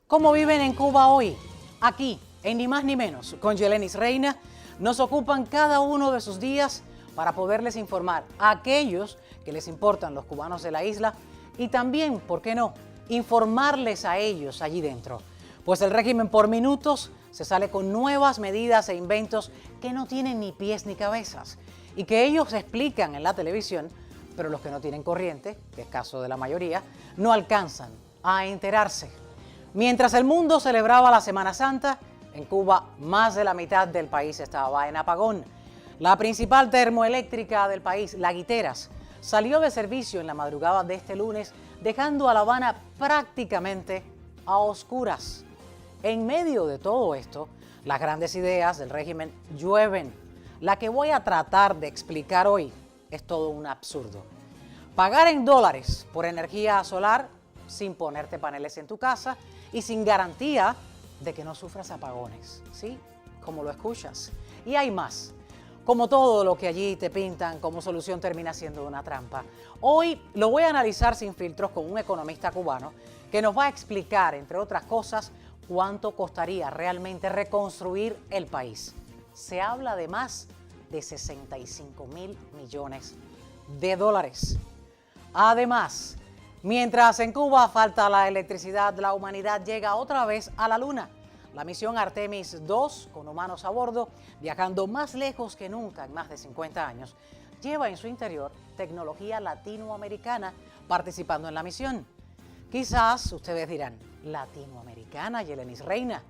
¿Cómo viven en Cuba hoy? Aquí, en Ni Más Ni Menos, con Yelenis Reina, nos ocupan cada uno de sus días para poderles informar a aquellos que les importan los cubanos de la isla y también, ¿por qué no?, informarles a ellos allí dentro. Pues el régimen por minutos se sale con nuevas medidas e inventos que no tienen ni pies ni cabezas y que ellos explican en la televisión, pero los que no tienen corriente, que es caso de la mayoría, no alcanzan a enterarse. Mientras el mundo celebraba la Semana Santa, en Cuba más de la mitad del país estaba en apagón. La principal termoeléctrica del país, La Guiteras, salió de servicio en la madrugada de este lunes, dejando a La Habana prácticamente a oscuras. En medio de todo esto, las grandes ideas del régimen llueven. La que voy a tratar de explicar hoy es todo un absurdo. Pagar en dólares por energía solar sin ponerte paneles en tu casa y sin garantía de que no sufras apagones, ¿sí? Como lo escuchas. Y hay más. Como todo lo que allí te pintan como solución termina siendo una trampa. Hoy lo voy a analizar sin filtros con un economista cubano que nos va a explicar, entre otras cosas, cuánto costaría realmente reconstruir el país. Se habla de más de 65.000 millones de dólares. Además, mientras en Cuba falta la electricidad, la humanidad llega otra vez a la Luna. La misión Artemis 2, con humanos a bordo, viajando más lejos que nunca en más de 50 años, lleva en su interior tecnología latinoamericana participando en la misión. Quizás ustedes dirán, ¿latinoamericana, Yelenis Reina?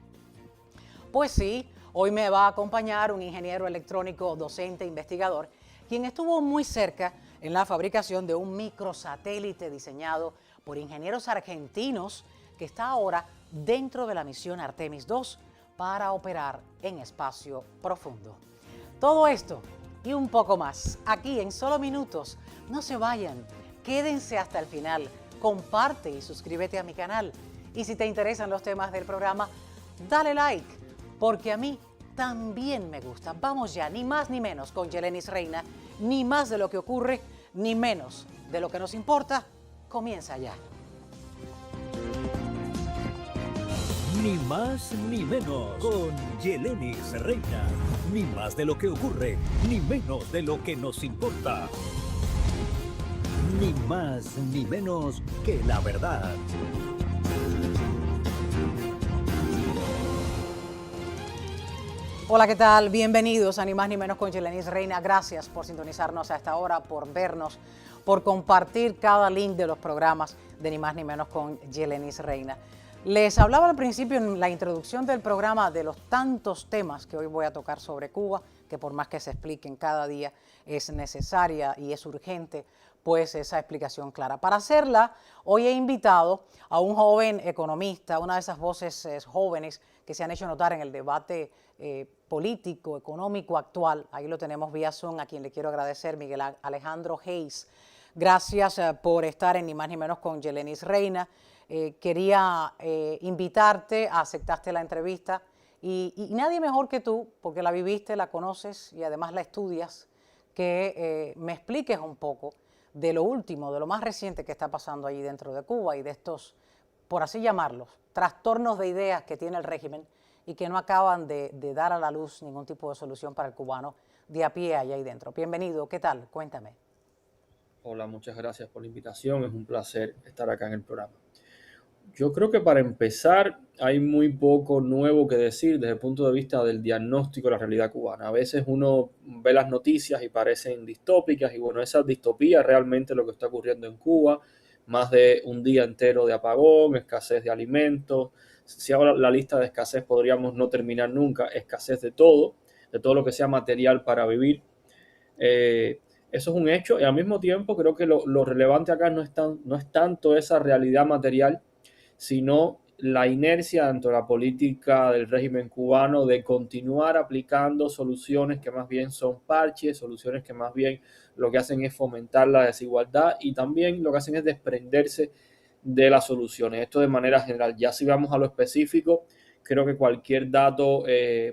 Pues sí, hoy me va a acompañar un ingeniero electrónico, docente, investigador, quien estuvo muy cerca en la fabricación de un microsatélite diseñado por ingenieros argentinos que está ahora dentro de la misión Artemis 2 para operar en espacio profundo. Todo esto y un poco más aquí en solo minutos. No se vayan, quédense hasta el final, comparte y suscríbete a mi canal. Y si te interesan los temas del programa, dale like, porque a mí también me gusta. Vamos ya, ni más ni menos con Yelenis Reina, ni más de lo que ocurre, ni menos de lo que nos importa. Comienza ya. Ni más ni menos con Yelenis Reina. Ni más de lo que ocurre, ni menos de lo que nos importa. Ni más ni menos que la verdad. Hola, ¿qué tal? Bienvenidos a Ni Más Ni Menos con Yelenis Reina. Gracias por sintonizarnos a esta hora, por vernos, por compartir cada link de los programas de Ni Más Ni Menos con Yelenis Reina. Les hablaba al principio en la introducción del programa de los tantos temas que hoy voy a tocar sobre Cuba, que por más que se expliquen cada día es necesaria y es urgente pues esa explicación clara. Para hacerla, hoy he invitado a un joven economista, una de esas voces jóvenes que se han hecho notar en el debate político, económico actual. Ahí lo tenemos vía Zoom, a quien le quiero agradecer, Miguel Alejandro Hayes. Gracias por estar en Ni Más Ni Menos con Yelenis Reina. Quería invitarte, aceptaste la entrevista y nadie mejor que tú, porque la viviste, la conoces y además la estudias, que me expliques un poco de lo último, de lo más reciente que está pasando allí dentro de Cuba y de estos, por así llamarlos, trastornos de ideas que tiene el régimen y que no acaban de dar a la luz ningún tipo de solución para el cubano de a pie allá ahí dentro. Bienvenido, ¿qué tal? Cuéntame. Hola, muchas gracias por la invitación, es un placer estar acá en el programa. Yo creo que para empezar hay muy poco nuevo que decir desde el punto de vista del diagnóstico de la realidad cubana. A veces uno ve las noticias y parecen distópicas y bueno, esa distopía es realmente lo que está ocurriendo en Cuba. Más de un día entero de apagón, escasez de alimentos. Si hago la lista de escasez podríamos no terminar nunca, escasez de todo lo que sea material para vivir. Eso es un hecho y al mismo tiempo creo que lo relevante acá no es tanto esa realidad material, sino la inercia dentro de la política del régimen cubano de continuar aplicando soluciones que más bien son parches, soluciones que más bien lo que hacen es fomentar la desigualdad y también lo que hacen es desprenderse de las soluciones. Esto de manera general. Ya si vamos a lo específico, creo que cualquier dato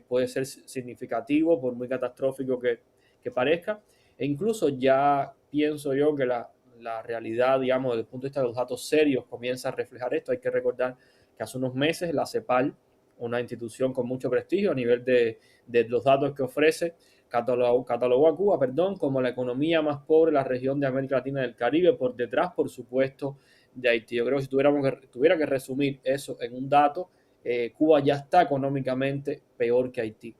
puede ser significativo, por muy catastrófico que parezca, e incluso ya pienso yo que la realidad, digamos, desde el punto de vista de los datos serios, comienza a reflejar esto. Hay que recordar que hace unos meses la CEPAL, una institución con mucho prestigio a nivel de los datos que ofrece, catalogó a Cuba, como la economía más pobre de la región de América Latina y del Caribe, por detrás, por supuesto, de Haití. Yo creo que si tuviera que resumir eso en un dato, Cuba ya está económicamente peor que Haití.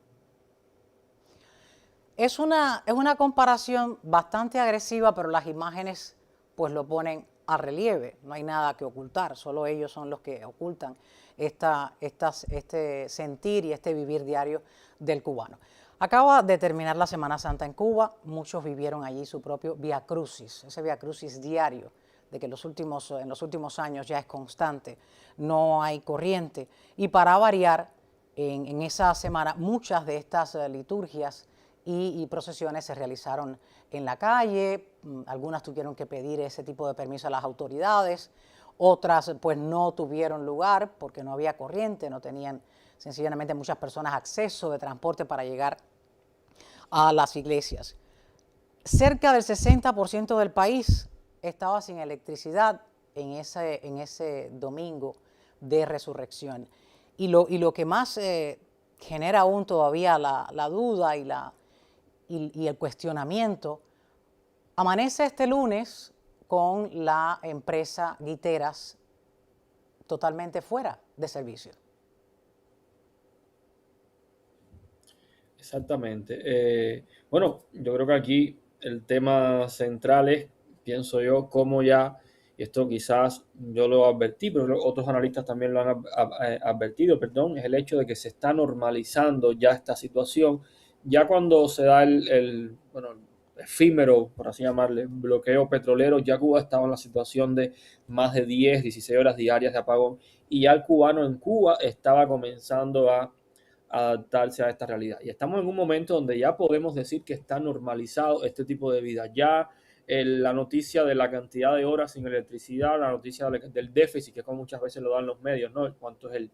Es una comparación bastante agresiva, pero las imágenes pues lo ponen a relieve. No hay nada que ocultar, solo ellos son los que ocultan este sentir y este vivir diario del cubano. Acaba de terminar la Semana Santa en Cuba, muchos vivieron allí su propio Via Crucis, ese Via Crucis diario, de que en los últimos años ya es constante, no hay corriente. Y para variar, en esa semana muchas de estas liturgias y procesiones se realizaron en la calle, algunas tuvieron que pedir ese tipo de permiso a las autoridades, otras pues no tuvieron lugar porque no había corriente, no tenían sencillamente muchas personas acceso de transporte para llegar a las iglesias. Cerca del 60% del país estaba sin electricidad en ese domingo de resurrección. Y lo que más genera aún todavía la duda y el cuestionamiento, amanece este lunes con la empresa Guiteras totalmente fuera de servicio. Exactamente. Bueno, yo creo que aquí el tema central es, pienso yo, cómo ya, y esto quizás yo lo advertí, pero otros analistas también lo han advertido, es el hecho de que se está normalizando ya esta situación. Ya cuando se da el efímero, por así llamarle, bloqueo petrolero, ya Cuba estaba en la situación de más de 10, 16 horas diarias de apagón, y ya el cubano en Cuba estaba comenzando a adaptarse a esta realidad. Y estamos en un momento donde ya podemos decir que está normalizado este tipo de vida. Ya la noticia de la cantidad de horas sin electricidad, la noticia del déficit, que como muchas veces lo dan los medios, ¿no? Cuánto es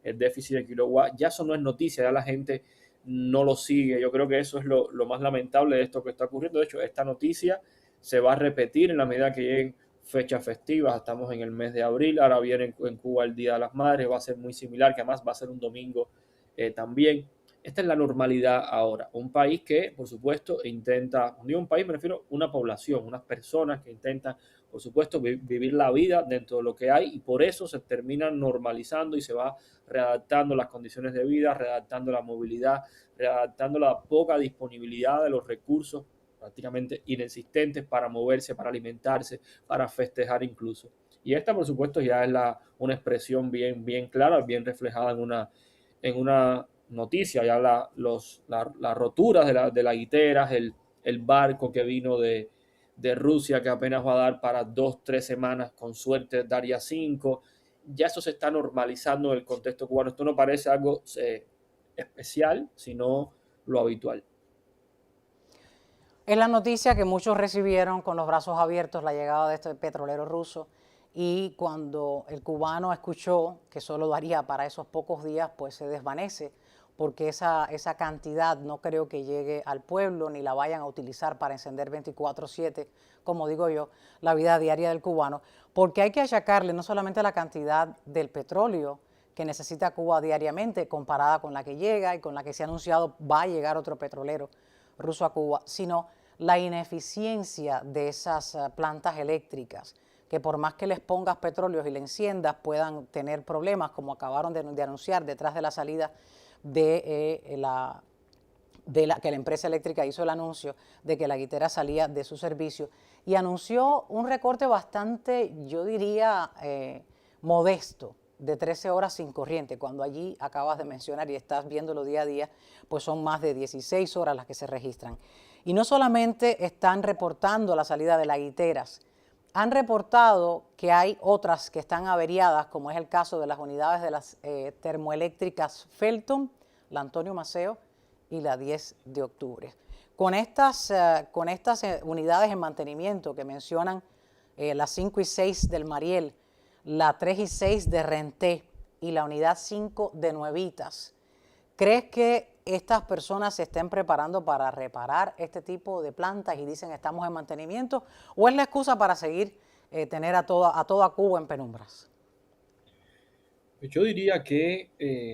el déficit de kilowatt, ya eso no es noticia, ya la gente no lo sigue. Yo creo que eso es lo más lamentable de esto que está ocurriendo. De hecho, esta noticia se va a repetir en la medida que lleguen fechas festivas. Estamos en el mes de abril, ahora viene en Cuba el Día de las Madres, va a ser muy similar, que además va a ser un domingo también. Esta es la normalidad ahora. Un país que, por supuesto, intenta, cuando digo un país me refiero a una población, unas personas que intentan, por supuesto, vivir la vida dentro de lo que hay, y por eso se termina normalizando y se va readaptando las condiciones de vida, readaptando la movilidad, readaptando la poca disponibilidad de los recursos prácticamente inexistentes para moverse, para alimentarse, para festejar incluso. Y esta, por supuesto, ya es una expresión bien clara, bien reflejada en una noticia, ya las roturas de las guiteras, el barco que vino de Rusia, que apenas va a dar para 2-3 semanas, con suerte daría 5. Ya eso se está normalizando en el contexto cubano. Esto no parece algo especial, sino lo habitual. Es la noticia que muchos recibieron con los brazos abiertos, la llegada de este petrolero ruso, y cuando el cubano escuchó que solo daría para esos pocos días, pues se desvanece, porque esa cantidad no creo que llegue al pueblo ni la vayan a utilizar para encender 24/7, como digo yo, la vida diaria del cubano, porque hay que achacarle no solamente la cantidad del petróleo que necesita Cuba diariamente, comparada con la que llega y con la que se ha anunciado va a llegar otro petrolero ruso a Cuba, sino la ineficiencia de esas plantas eléctricas, que por más que les pongas petróleo y le enciendas, puedan tener problemas, como acabaron de anunciar detrás de la salida que la empresa eléctrica hizo el anuncio de que la Guitera salía de su servicio, y anunció un recorte bastante, yo diría, modesto, de 13 horas sin corriente, cuando allí acabas de mencionar y estás viéndolo día a día, pues son más de 16 horas las que se registran. Y no solamente están reportando la salida de las guiteras, han reportado que hay otras que están averiadas, como es el caso de las unidades de las termoeléctricas Felton, la Antonio Maceo y la 10 de octubre. Con estas unidades en mantenimiento que mencionan, las 5 y 6 del Mariel, la 3 y 6 de Renté y la unidad 5 de Nuevitas, ¿crees que estas personas se estén preparando para reparar este tipo de plantas y dicen estamos en mantenimiento, o es la excusa para seguir tener a toda Cuba en penumbras? Pues yo diría que,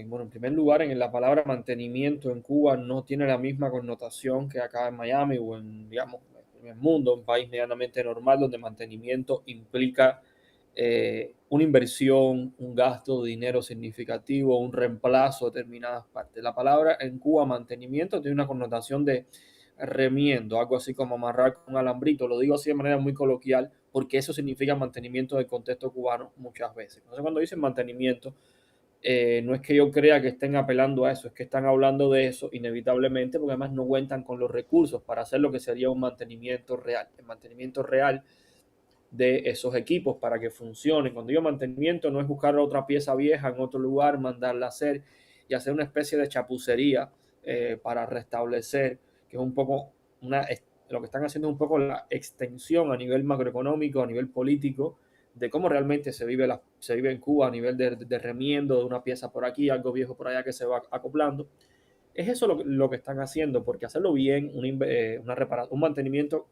bueno, en primer lugar, en la palabra mantenimiento en Cuba no tiene la misma connotación que acá en Miami o en, digamos, en el mundo, un país medianamente normal donde mantenimiento implica una inversión, un gasto de dinero significativo, un reemplazo de determinadas partes. La palabra en Cuba mantenimiento tiene una connotación de remiendo, algo así como amarrar con un alambrito. Lo digo así de manera muy coloquial porque eso significa mantenimiento del contexto cubano muchas veces. Entonces, cuando dicen mantenimiento, no es que yo crea que estén apelando a eso, es que están hablando de eso inevitablemente porque además no cuentan con los recursos para hacer lo que sería un mantenimiento real. El mantenimiento real de esos equipos para que funcionen. Cuando digo mantenimiento no es buscar otra pieza vieja en otro lugar, mandarla a hacer y hacer una especie de chapucería para restablecer, que es un poco lo que están haciendo es un poco la extensión a nivel macroeconómico, a nivel político, de cómo realmente se vive en Cuba a nivel de remiendo de una pieza por aquí, algo viejo por allá que se va acoplando. Es eso lo que están haciendo, porque hacerlo bien, un mantenimiento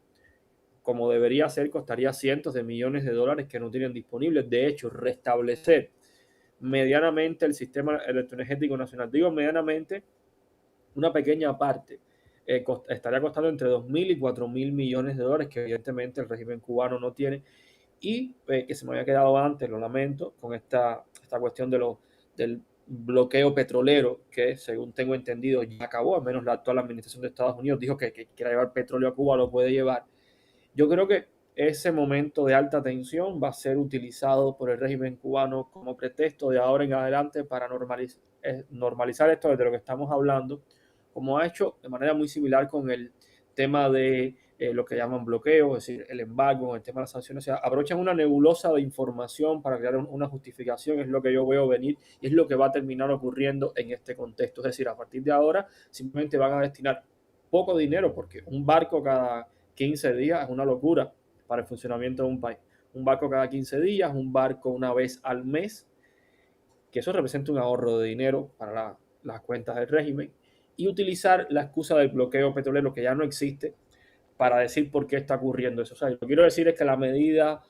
como debería ser, costaría cientos de millones de dólares que no tienen disponibles. De hecho, restablecer medianamente el sistema electroenergético nacional, digo medianamente, una pequeña parte, estaría costando entre 2.000 y 4.000 millones de dólares, que evidentemente el régimen cubano no tiene, y que se me había quedado antes, lo lamento, con esta cuestión del bloqueo petrolero, que según tengo entendido ya acabó, al menos la actual administración de Estados Unidos dijo que quiera llevar petróleo a Cuba, lo puede llevar. Yo creo que ese momento de alta tensión va a ser utilizado por el régimen cubano como pretexto de ahora en adelante para normalizar esto de lo que estamos hablando, como ha hecho de manera muy similar con el tema de lo que llaman bloqueo, es decir, el embargo, el tema de las sanciones. O sea, aprovechan una nebulosa de información para crear una justificación, es lo que yo veo venir y es lo que va a terminar ocurriendo en este contexto. Es decir, a partir de ahora simplemente van a destinar poco dinero, porque un barco cada 15 días es una locura para el funcionamiento de un país. Un barco cada 15 días, un barco una vez al mes, que eso representa un ahorro de dinero para las cuentas del régimen, y utilizar la excusa del bloqueo petrolero que ya no existe para decir por qué está ocurriendo eso. O sea, lo que quiero decir es que la medida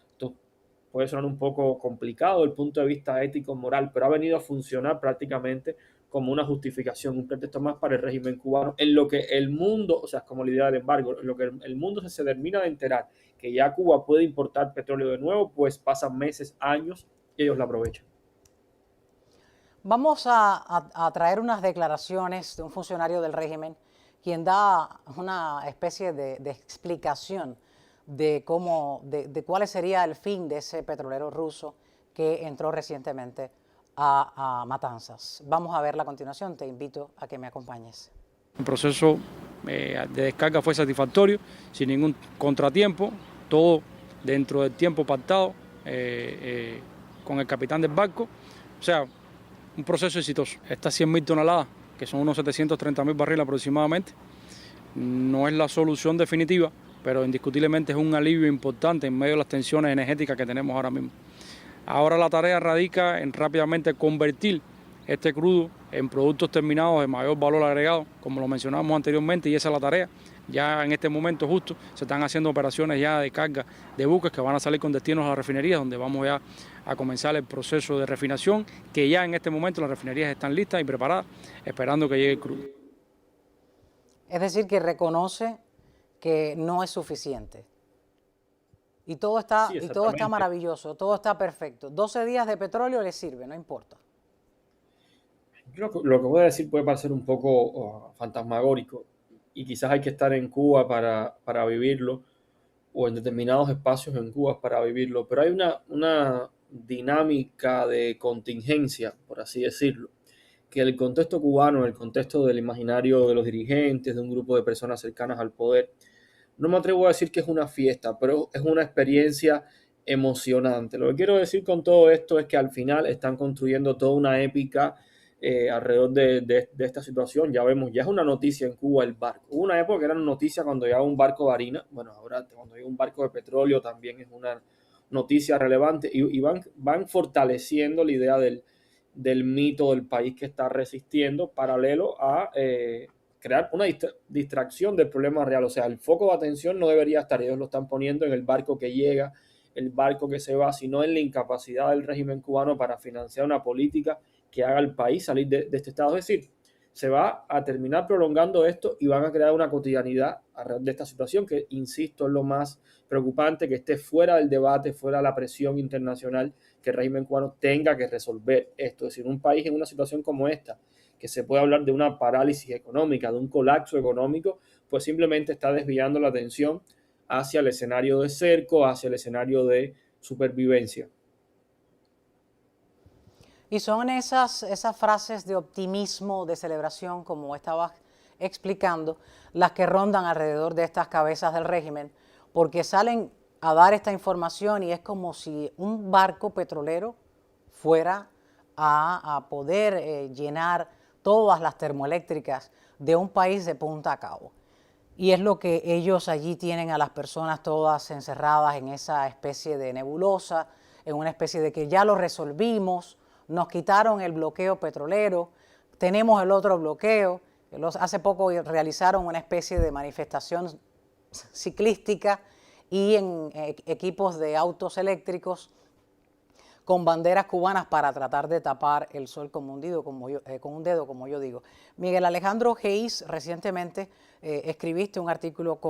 puede sonar un poco complicado desde el punto de vista ético, moral, pero ha venido a funcionar prácticamente como una justificación, un pretexto más para el régimen cubano, en lo que el mundo, o sea, como la idea del embargo, en lo que el mundo se termina de enterar que ya Cuba puede importar petróleo de nuevo, pues pasan meses, años y ellos la aprovechan. Vamos a traer unas declaraciones de un funcionario del régimen quien da una especie de explicación de cuál sería el fin de ese petrolero ruso que entró recientemente a Matanzas. Vamos a verla a continuación, te invito a que me acompañes. El proceso de descarga fue satisfactorio, sin ningún contratiempo, todo dentro del tiempo pactado con el capitán del barco. O sea, un proceso exitoso. Estas 100.000 toneladas, que son unos 730.000 barriles aproximadamente, no es la solución definitiva, pero indiscutiblemente es un alivio importante en medio de las tensiones energéticas que tenemos ahora mismo. Ahora la tarea radica en rápidamente convertir este crudo en productos terminados de mayor valor agregado, como lo mencionamos anteriormente, y esa es la tarea. Ya en este momento justo se están haciendo operaciones ya de carga de buques que van a salir con destinos a la refinería, donde vamos ya a comenzar el proceso de refinación, que ya en este momento las refinerías están listas y preparadas, esperando que llegue el crudo. Es decir, que reconoce que no es suficiente. Y todo está, Sí, y todo está maravilloso, todo está perfecto. 12 días de petróleo le sirve, no importa. Yo lo que voy a decir puede parecer un poco fantasmagórico y quizás hay que estar en Cuba para vivirlo o en determinados espacios en Cuba para vivirlo, pero hay una dinámica de contingencia, por así decirlo, que el contexto cubano, el contexto del imaginario de los dirigentes, de un grupo de personas cercanas al poder, no me atrevo a decir que es una fiesta, pero es una experiencia emocionante. Lo que quiero decir con todo esto es que al final están construyendo toda una épica alrededor de esta situación. Ya vemos, ya es una noticia en Cuba el barco. Hubo una época que era una noticia cuando llegaba un barco de harina. Bueno, ahora cuando llega un barco de petróleo también es una noticia relevante y van fortaleciendo la idea del mito del país que está resistiendo, paralelo a crear una distracción del problema real. O sea, el foco de atención no debería estar, ellos lo están poniendo en el barco que llega, el barco que se va, sino en la incapacidad del régimen cubano para financiar una política que haga al país salir de este estado. Es decir, se va a terminar prolongando esto y van a crear una cotidianidad alrededor de esta situación que, insisto, es lo más preocupante, que esté fuera del debate, fuera de la presión internacional, que el régimen cubano tenga que resolver esto. Es decir, un país en una situación como esta, que se puede hablar de una parálisis económica, de un colapso económico, pues simplemente está desviando la atención hacia el escenario de cerco, hacia el escenario de supervivencia. Y son esas frases de optimismo, de celebración, como estabas explicando, las que rondan alrededor de estas cabezas del régimen, porque salen a dar esta información y es como si un barco petrolero fuera a poder llenar todas las termoeléctricas de un país de punta a cabo. Y es lo que ellos allí tienen a las personas todas encerradas en esa especie de nebulosa, en una especie de que ya lo resolvimos, nos quitaron el bloqueo petrolero, tenemos el otro bloqueo. Hace poco realizaron una especie de manifestación ciclística y en equipos de autos eléctricos con banderas cubanas para tratar de tapar el sol con un dedo, como yo digo. Miguel Alejandro Geis, recientemente escribiste un artículo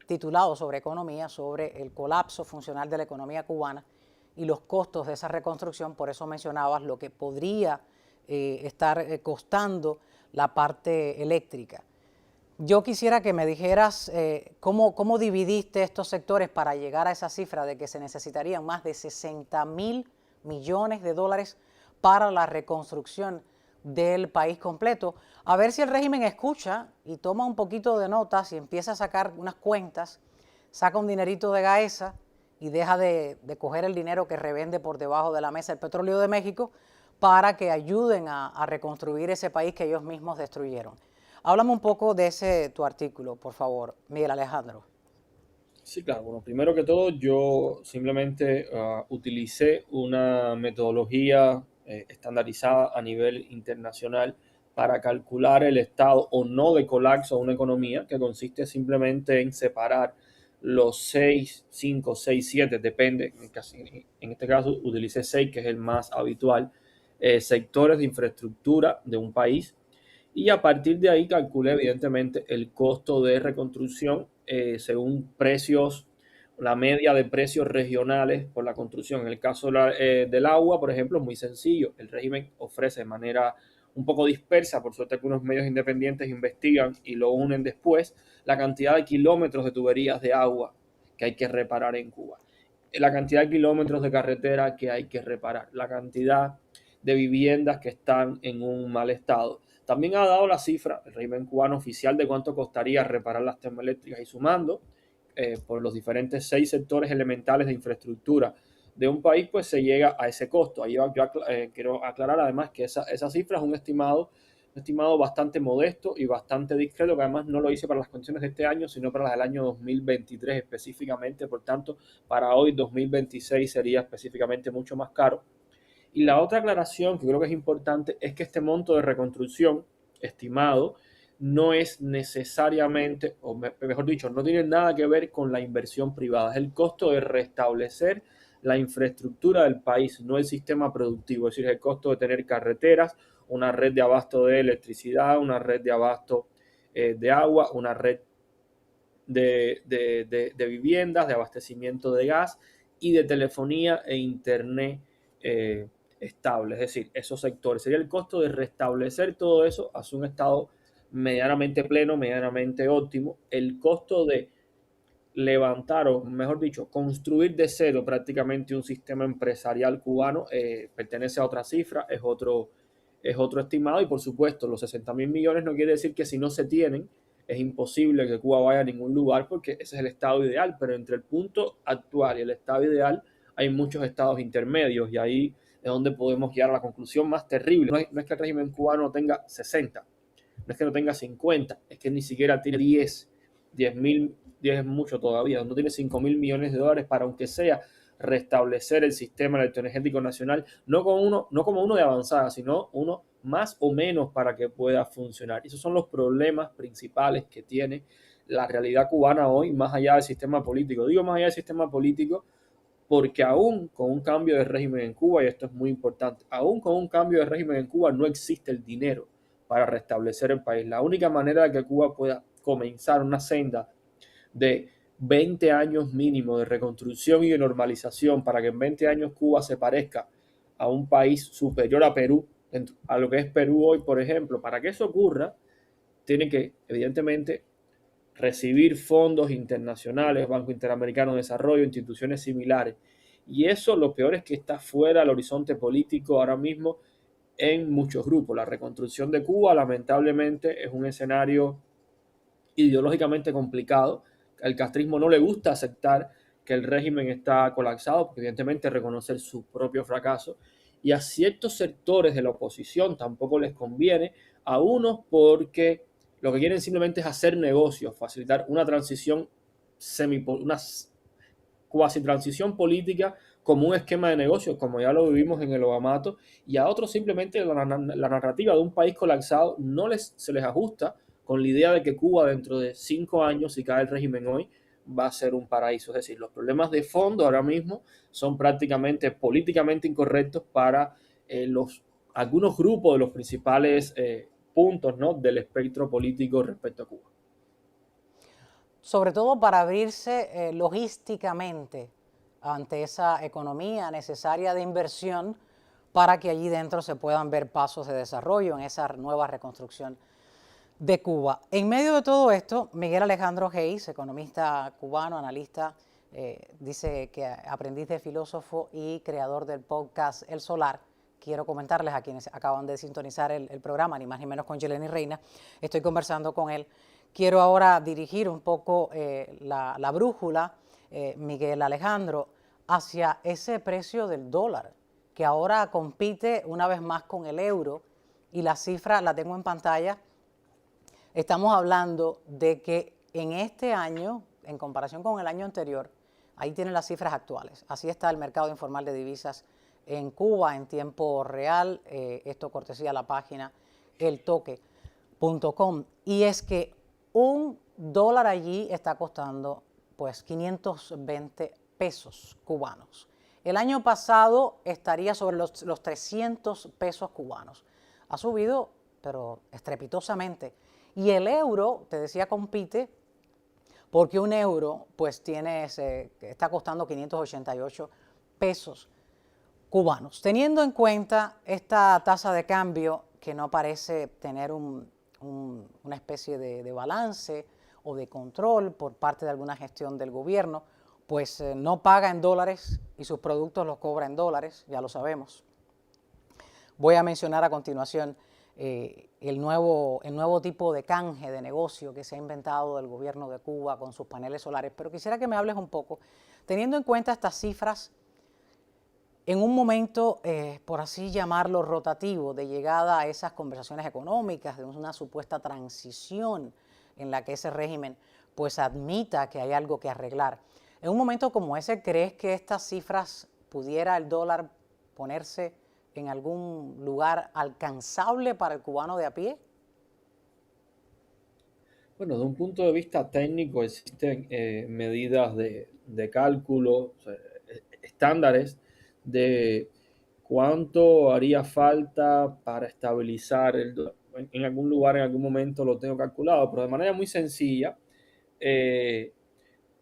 titulado sobre economía, sobre el colapso funcional de la economía cubana y los costos de esa reconstrucción. Por eso mencionabas lo que podría estar costando la parte eléctrica. Yo quisiera que me dijeras cómo dividiste estos sectores para llegar a esa cifra de que se necesitarían más de 60.000 millones de dólares para la reconstrucción del país completo. A ver si el régimen escucha y toma un poquito de notas y empieza a sacar unas cuentas, saca un dinerito de Gaesa y deja de coger el dinero que revende por debajo de la mesa el petróleo de México para que ayuden a reconstruir ese país que ellos mismos destruyeron. Háblame un poco de tu artículo, por favor, Miguel Alejandro. Sí, claro. Bueno, primero que todo, yo simplemente utilicé una metodología estandarizada a nivel internacional para calcular el estado o no de colapso de una economía, que consiste simplemente en separar los 6, 5, 6, 7, depende, en este caso utilicé 6, que es el más habitual, sectores de infraestructura de un país. Y a partir de ahí calculé evidentemente el costo de reconstrucción según precios, la media de precios regionales por la construcción. En el caso del agua, por ejemplo, es muy sencillo. El régimen ofrece de manera un poco dispersa, por suerte algunos medios independientes investigan y lo unen después, la cantidad de kilómetros de tuberías de agua que hay que reparar en Cuba, la cantidad de kilómetros de carretera que hay que reparar, la cantidad de viviendas que están en un mal estado. También ha dado la cifra, el régimen cubano oficial, de cuánto costaría reparar las termoeléctricas y sumando por los diferentes 6 sectores elementales de infraestructura de un país, pues se llega a ese costo. Ahí yo quiero aclarar además que esa cifra es un estimado bastante modesto y bastante discreto, que además no lo hice para las condiciones de este año, sino para las del año 2023 específicamente. Por tanto, para hoy 2026 sería específicamente mucho más caro. Y la otra aclaración que creo que es importante es que este monto de reconstrucción estimado no es necesariamente, o mejor dicho, no tiene nada que ver con la inversión privada. Es el costo de restablecer la infraestructura del país, no el sistema productivo. Es decir, el costo de tener carreteras, una red de abasto de electricidad, una red de abasto de agua, una red de viviendas, de abastecimiento de gas y de telefonía e internet estable. Es decir, esos sectores. Sería el costo de restablecer todo eso hacia un estado medianamente pleno, medianamente óptimo. El costo de levantar, o mejor dicho, construir de cero prácticamente un sistema empresarial cubano pertenece a otra cifra, es otro estimado. Y por supuesto, los 60.000 millones no quiere decir que si no se tienen, es imposible que Cuba vaya a ningún lugar, porque ese es el estado ideal. Pero entre el punto actual y el estado ideal hay muchos estados intermedios, y ahí es donde podemos llegar a la conclusión más terrible. No es que el régimen cubano tenga 60, no es que no tenga 50, es que ni siquiera tiene 10 es mucho todavía, no tiene 5.000 millones de dólares para, aunque sea, restablecer el sistema electroenergético nacional, no como uno de avanzada, sino uno más o menos para que pueda funcionar. Esos son los problemas principales que tiene la realidad cubana hoy, más allá del sistema político. Digo más allá del sistema político porque aún con un cambio de régimen en Cuba, y esto es muy importante, aún con un cambio de régimen en Cuba no existe el dinero para restablecer el país. La única manera de que Cuba pueda comenzar una senda de 20 años mínimo de reconstrucción y de normalización para que en 20 años Cuba se parezca a un país superior a Perú, a lo que es Perú hoy, por ejemplo. Para que eso ocurra, tiene que, evidentemente, recibir fondos internacionales, Banco Interamericano de Desarrollo, instituciones similares. Y eso, lo peor es que está fuera del horizonte político ahora mismo en muchos grupos. La reconstrucción de Cuba, lamentablemente, es un escenario ideológicamente complicado. Al castrismo no le gusta aceptar que el régimen está colapsado, porque evidentemente reconocer su propio fracaso, y a ciertos sectores de la oposición tampoco les conviene, a unos porque lo que quieren simplemente es hacer negocios, facilitar una transición una cuasi transición política como un esquema de negocios, como ya lo vivimos en el Obamato, y a otros simplemente la narrativa de un país colapsado se les ajusta con la idea de que Cuba dentro de 5 años, si cae el régimen hoy, va a ser un paraíso. Es decir, los problemas de fondo ahora mismo son prácticamente políticamente incorrectos para algunos grupos de los principales puntos, ¿no?, del espectro político respecto a Cuba. Sobre todo para abrirse logísticamente ante esa economía necesaria de inversión para que allí dentro se puedan ver pasos de desarrollo en esa nueva reconstrucción de Cuba. En medio de todo esto, Miguel Alejandro Geis, economista cubano, analista, dice que aprendiz de filósofo y creador del podcast El Solar. Quiero comentarles a quienes acaban de sintonizar el programa, ni más ni menos con Yeleni Reina. Estoy conversando con él. Quiero ahora dirigir un poco la brújula, Miguel Alejandro, hacia ese precio del dólar, que ahora compite una vez más con el euro, y la cifra la tengo en pantalla. Estamos hablando de que en este año, en comparación con el año anterior, ahí tienen las cifras actuales. Así está el mercado informal de divisas en Cuba en tiempo real. Esto cortesía a la página eltoque.com. Y es que un dólar allí está costando pues 520 pesos cubanos. El año pasado estaría sobre los 300 pesos cubanos. Ha subido, pero estrepitosamente. Y el euro, te decía, compite porque un euro pues está costando 588 pesos cubanos. Teniendo en cuenta esta tasa de cambio que no parece tener una especie de balance o de control por parte de alguna gestión del gobierno, pues no paga en dólares y sus productos los cobra en dólares, ya lo sabemos. Voy a mencionar a continuación el nuevo tipo de canje de negocio que se ha inventado el gobierno de Cuba con sus paneles solares, pero quisiera que me hables un poco, teniendo en cuenta estas cifras, en un momento, por así llamarlo, rotativo, de llegada a esas conversaciones económicas, de una supuesta transición en la que ese régimen pues admita que hay algo que arreglar. En un momento como ese, ¿crees que estas cifras pudiera el dólar ponerse en algún lugar alcanzable para el cubano de a pie? Bueno, de un punto de vista técnico existen medidas de cálculo, o sea, estándares de cuánto haría falta para estabilizar el dólar. En algún lugar, en algún momento lo tengo calculado, pero de manera muy sencilla,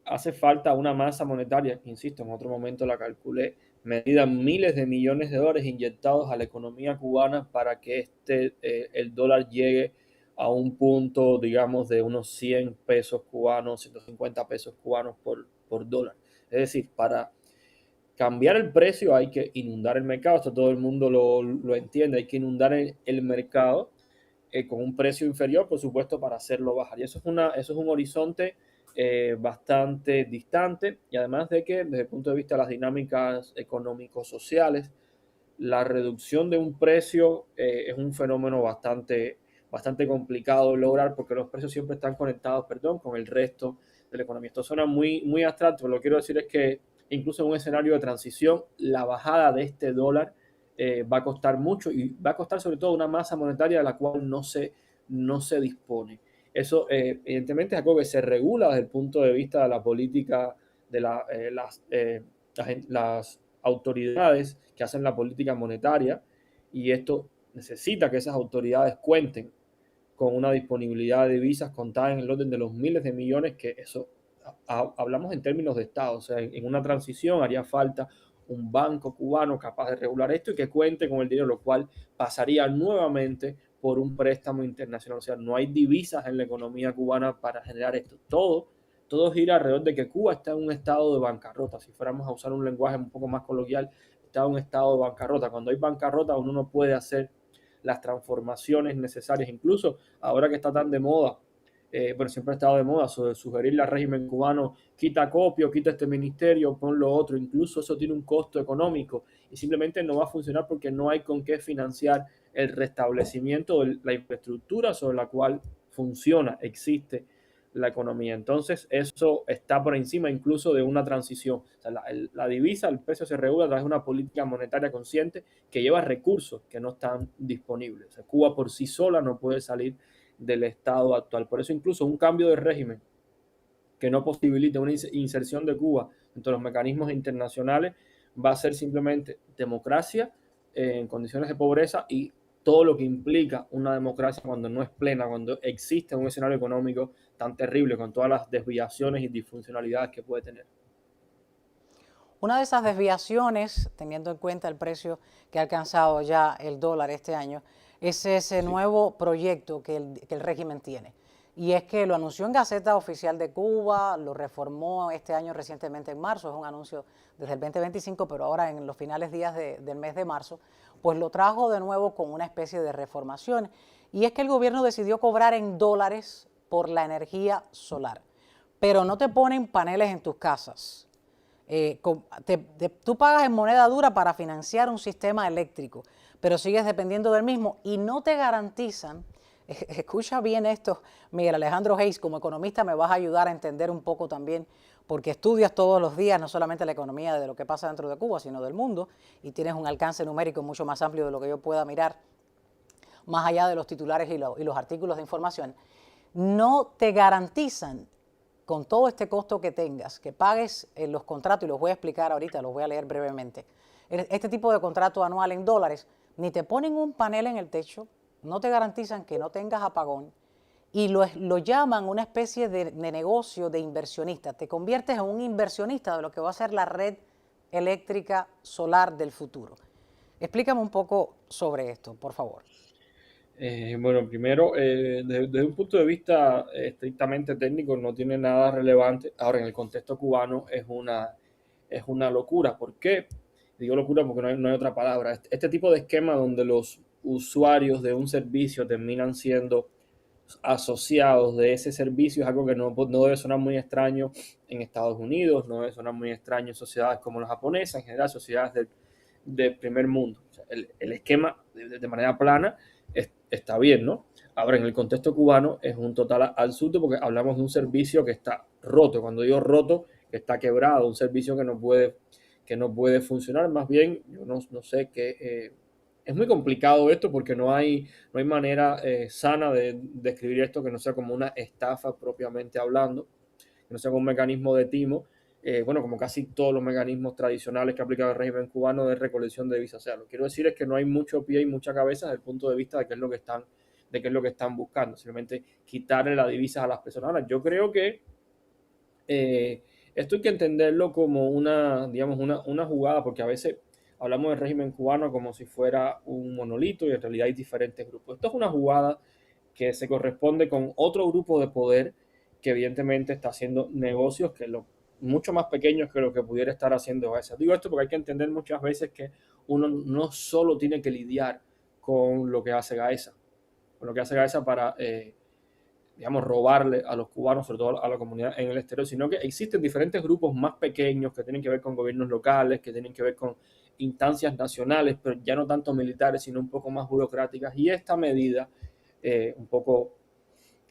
hace falta una masa monetaria, insisto, en otro momento la calculé, medida miles de millones de dólares inyectados a la economía cubana para que el dólar llegue a un punto, digamos, de unos 100 pesos cubanos, 150 pesos cubanos por dólar. Es decir, para cambiar el precio hay que inundar el mercado, esto todo el mundo lo entiende, hay que inundar el mercado con un precio inferior, por supuesto, para hacerlo bajar. Y eso es un horizonte bastante distante, y además de que desde el punto de vista de las dinámicas económico-sociales, la reducción de un precio es un fenómeno bastante complicado de lograr, porque los precios siempre están conectados, con el resto de la economía. Esto suena muy, muy abstracto, pero lo que quiero decir es que incluso en un escenario de transición, la bajada de este dólar va a costar mucho, y va a costar sobre todo una masa monetaria de la cual no se dispone. Eso evidentemente es algo que se regula desde el punto de vista de la política, de las las autoridades que hacen la política monetaria, y esto necesita que esas autoridades cuenten con una disponibilidad de divisas contada en el orden de los miles de millones, que eso hablamos en términos de Estado. O sea, en una transición haría falta un banco cubano capaz de regular esto y que cuente con el dinero, lo cual pasaría nuevamente por un préstamo internacional. O sea, no hay divisas en la economía cubana para generar esto. Todo gira alrededor de que Cuba está en un estado de bancarrota. Si fuéramos a usar un lenguaje un poco más coloquial, está en un estado de bancarrota. Cuando hay bancarrota, uno no puede hacer las transformaciones necesarias. Incluso ahora que está tan de moda, pero siempre ha estado de moda, sugerirle al régimen cubano, quita acopio, quita este ministerio, pon lo otro. Incluso eso tiene un costo económico y simplemente no va a funcionar porque no hay con qué financiar el restablecimiento de la infraestructura sobre la cual existe la economía. Entonces, eso está por encima incluso de una transición. O sea, la divisa, el precio se regula a través de una política monetaria consciente que lleva recursos que no están disponibles. O sea, Cuba por sí sola no puede salir del estado actual. Por eso incluso un cambio de régimen que no posibilite una inserción de Cuba entre los mecanismos internacionales va a ser simplemente democracia en condiciones de pobreza y todo lo que implica una democracia cuando no es plena, cuando existe un escenario económico tan terrible con todas las desviaciones y disfuncionalidades que puede tener. Una de esas desviaciones, teniendo en cuenta el precio que ha alcanzado ya el dólar este año, es ese nuevo proyecto que el régimen tiene. Y es que lo anunció en Gaceta Oficial de Cuba, lo reformó este año recientemente en marzo, es un anuncio desde el 2025, pero ahora en los finales días del mes de marzo, pues lo trajo de nuevo con una especie de reformación. Y es que el gobierno decidió cobrar en dólares por la energía solar, pero no te ponen paneles en tus casas. Tú pagas en moneda dura para financiar un sistema eléctrico, pero sigues dependiendo del mismo y no te garantizan. Escucha bien esto, Miguel Alejandro Hayes, como economista me vas a ayudar a entender un poco también, porque estudias todos los días no solamente la economía de lo que pasa dentro de Cuba, sino del mundo, y tienes un alcance numérico mucho más amplio de lo que yo pueda mirar, más allá de los titulares y los artículos de información. No te garantizan, con todo este costo que tengas, que pagues los contratos, y los voy a explicar ahorita, los voy a leer brevemente. Este tipo de contrato anual en dólares, ni te ponen un panel en el techo, no te garantizan que no tengas apagón y lo llaman una especie de negocio de inversionista. Te conviertes en un inversionista de lo que va a ser la red eléctrica solar del futuro. Explícame un poco sobre esto, por favor. Bueno, primero, desde un punto de vista estrictamente técnico, no tiene nada relevante. Ahora, en el contexto cubano es una locura. ¿Por qué? Digo locura porque no hay otra palabra. Este tipo de esquema donde los usuarios de un servicio terminan siendo asociados de ese servicio es algo que no debe sonar muy extraño en Estados Unidos, no debe sonar muy extraño en sociedades como la japonesa, en general sociedades del primer mundo. O sea, el esquema de manera plana está bien, ¿no? Ahora, en el contexto cubano es un total absurdo porque hablamos de un servicio que está roto. Cuando digo roto, que está quebrado, un servicio que no puede funcionar. Más bien, yo no sé qué. Es muy complicado esto porque no hay manera sana de describir esto que no sea como una estafa propiamente hablando, que no sea como un mecanismo de timo, bueno, como casi todos los mecanismos tradicionales que ha aplicado el régimen cubano de recolección de divisas. O sea, lo que quiero decir es que no hay mucho pie y mucha cabeza desde el punto de vista de qué es lo que están buscando, simplemente quitarle las divisas a las personas. Ahora, yo creo que esto hay que entenderlo como una jugada, porque a veces hablamos del régimen cubano como si fuera un monolito y en realidad hay diferentes grupos. Esto es una jugada que se corresponde con otro grupo de poder que evidentemente está haciendo negocios mucho más pequeños que lo que pudiera estar haciendo Gaesa. Digo esto porque hay que entender muchas veces que uno no solo tiene que lidiar con lo que hace Gaesa, para robarle a los cubanos, sobre todo a la comunidad en el exterior, sino que existen diferentes grupos más pequeños que tienen que ver con gobiernos locales, que tienen que ver con instancias nacionales, pero ya no tanto militares, sino un poco más burocráticas. Y esta medida, un poco,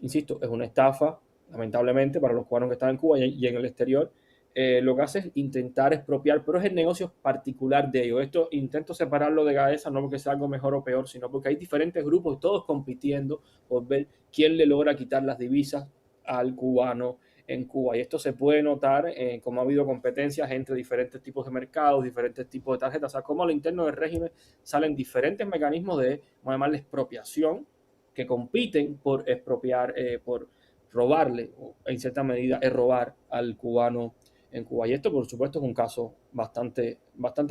insisto, es una estafa, lamentablemente, para los cubanos que están en Cuba y en el exterior. Lo que hace es intentar expropiar, pero es el negocio particular de ellos. Esto intento separarlo de Gaesa, no porque sea algo mejor o peor, sino porque hay diferentes grupos, todos compitiendo por ver quién le logra quitar las divisas al cubano en Cuba. Y esto se puede notar como ha habido competencias entre diferentes tipos de mercados, diferentes tipos de tarjetas. O sea, como a lo interno del régimen salen diferentes mecanismos de, vamos a llamarle, expropiación, que compiten por expropiar, por robarle, o en cierta medida es robar al cubano en Cuba. Y esto, por supuesto, es un caso bastante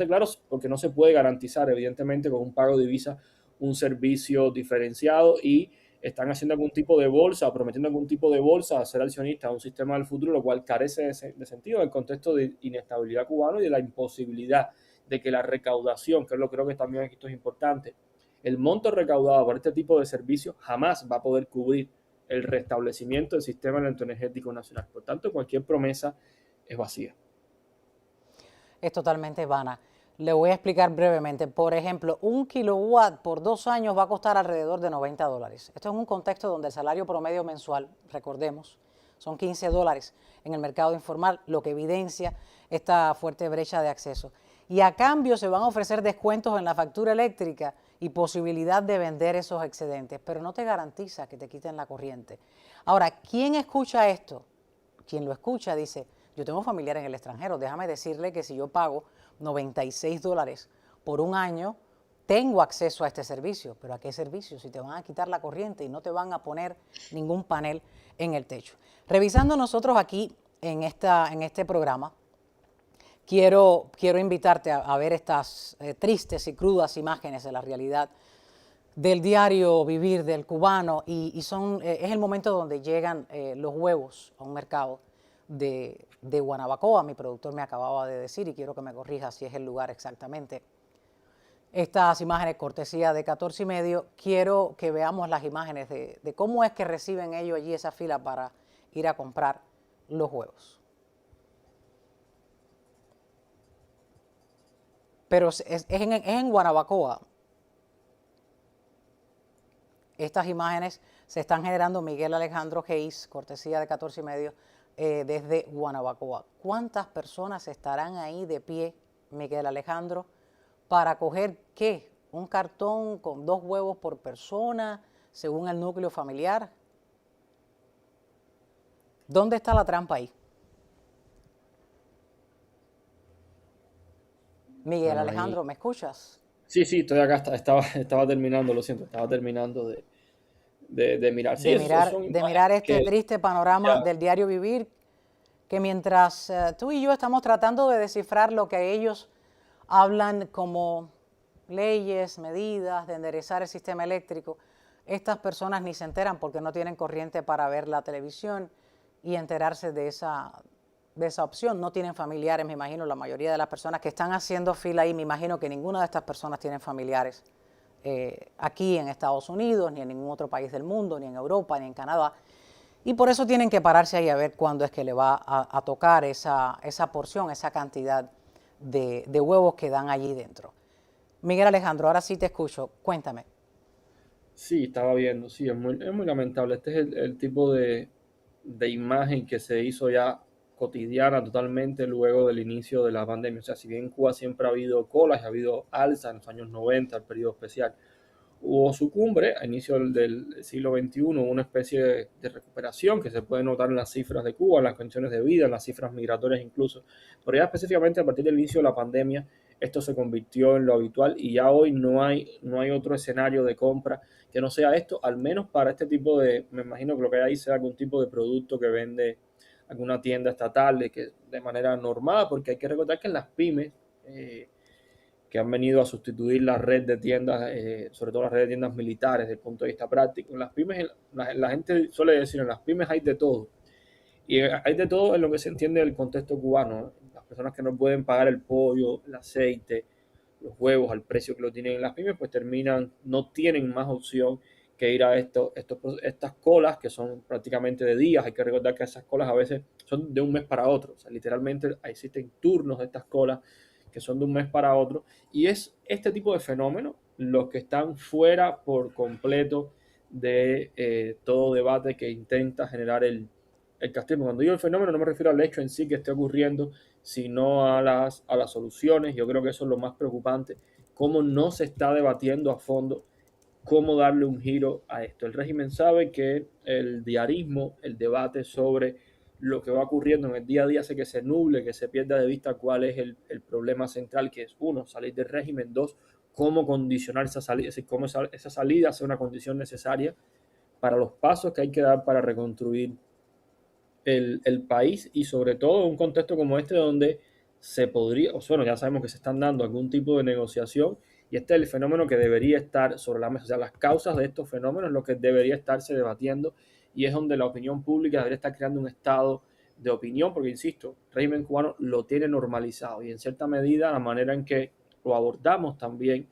claro, porque no se puede garantizar, evidentemente, con un pago de divisa un servicio diferenciado, y están haciendo algún tipo de bolsa, prometiendo algún tipo de bolsa a ser accionistas a un sistema del futuro, lo cual carece de sentido en el contexto de inestabilidad cubano y de la imposibilidad de que la recaudación, que es lo que creo que también esto es importante, el monto recaudado por este tipo de servicios jamás va a poder cubrir el restablecimiento del sistema electroenergético nacional. Por tanto, cualquier promesa es vacía. Es totalmente vana. Le voy a explicar brevemente. Por ejemplo, 1 kilowatt por 2 años va a costar alrededor de $90. Esto es un contexto donde el salario promedio mensual, recordemos, son $15 en el mercado informal, lo que evidencia esta fuerte brecha de acceso. Y a cambio se van a ofrecer descuentos en la factura eléctrica y posibilidad de vender esos excedentes, pero no te garantiza que te quiten la corriente. Ahora, ¿quién escucha esto? Quien lo escucha dice, yo tengo familiar en el extranjero, déjame decirle que si yo pago $96 por un año, tengo acceso a este servicio. ¿Pero a qué servicio? Si te van a quitar la corriente y no te van a poner ningún panel en el techo. Revisando nosotros aquí en este programa, quiero invitarte a ver estas tristes y crudas imágenes de la realidad del diario vivir del cubano, y es el momento donde llegan los huevos a un mercado de Guanabacoa. Mi productor me acababa de decir, y quiero que me corrija si es el lugar exactamente. Estas imágenes cortesía de 14 y medio, quiero que veamos las imágenes de cómo es que reciben ellos allí esa fila para ir a comprar los huevos. Pero es en Guanabacoa. Estas imágenes se están generando Miguel Alejandro Hayes, cortesía de 14 y medio, desde Guanabacoa. ¿Cuántas personas estarán ahí de pie, Miguel Alejandro, para coger qué? ¿Un cartón con 2 huevos por persona, según el núcleo familiar? ¿Dónde está la trampa ahí? Miguel Alejandro, ¿me escuchas? Sí, estoy acá, estaba terminando, lo siento, estaba terminando de mirar. Sí, de mirar este triste panorama del diario vivir, que mientras tú y yo estamos tratando de descifrar lo que ellos hablan como leyes, medidas de enderezar el sistema eléctrico, estas personas ni se enteran porque no tienen corriente para ver la televisión y enterarse de esa opción. No tienen familiares, me imagino, la mayoría de las personas que están haciendo fila ahí, me imagino que ninguna de estas personas tienen familiares aquí en Estados Unidos, ni en ningún otro país del mundo, ni en Europa, ni en Canadá. Y por eso tienen que pararse ahí a ver cuándo es que le va a tocar esa porción, esa cantidad de huevos que dan allí dentro. Miguel Alejandro, ahora sí te escucho. Cuéntame. Sí, estaba viendo, sí, es muy lamentable. Este es el tipo de imagen que se hizo ya cotidiana totalmente luego del inicio de la pandemia. O sea, si bien en Cuba siempre ha habido colas y ha habido alza en los años 90, el periodo especial, hubo su cumbre a inicio del siglo XXI, una especie de recuperación que se puede notar en las cifras de Cuba, en las condiciones de vida, en las cifras migratorias incluso. Pero ya específicamente a partir del inicio de la pandemia, esto se convirtió en lo habitual, y ya hoy no hay otro escenario de compra que no sea esto, al menos para este tipo de, me imagino que lo que hay ahí sea algún tipo de producto que vende alguna tienda estatal de manera normal, porque hay que recordar que en las pymes, que han venido a sustituir la red de tiendas, sobre todo la red de tiendas militares desde el punto de vista práctico. En las pymes, la gente suele decir, en las pymes hay de todo. Y hay de todo en lo que se entiende del contexto cubano, ¿no? Las personas que no pueden pagar el pollo, el aceite, los huevos al precio que lo tienen en las pymes, pues no tienen más opción que ir a estas colas que son prácticamente de días. Hay que recordar que esas colas a veces son de un mes para otro. O sea, literalmente existen turnos de estas colas que son de un mes para otro, y es este tipo de fenómenos los que están fuera por completo de todo debate que intenta generar el castigo. Cuando digo el fenómeno no me refiero al hecho en sí que esté ocurriendo, sino a las soluciones. Yo creo que eso es lo más preocupante, cómo no se está debatiendo a fondo cómo darle un giro a esto. El régimen sabe que el diarismo, el debate sobre lo que va ocurriendo en el día a día hace que se nuble, que se pierda de vista cuál es el problema central, que es uno, salir del régimen, dos, cómo condicionar esa salida, es decir, cómo esa salida sea una condición necesaria para los pasos que hay que dar para reconstruir el país, y sobre todo en un contexto como este donde se podría, o bueno, ya sabemos que se están dando algún tipo de negociación, y este es el fenómeno que debería estar sobre la mesa, o sea, las causas de estos fenómenos es lo que debería estarse debatiendo, y es donde la opinión pública debería estar creando un estado de opinión, porque insisto, el régimen cubano lo tiene normalizado, y en cierta medida la manera en que lo abordamos también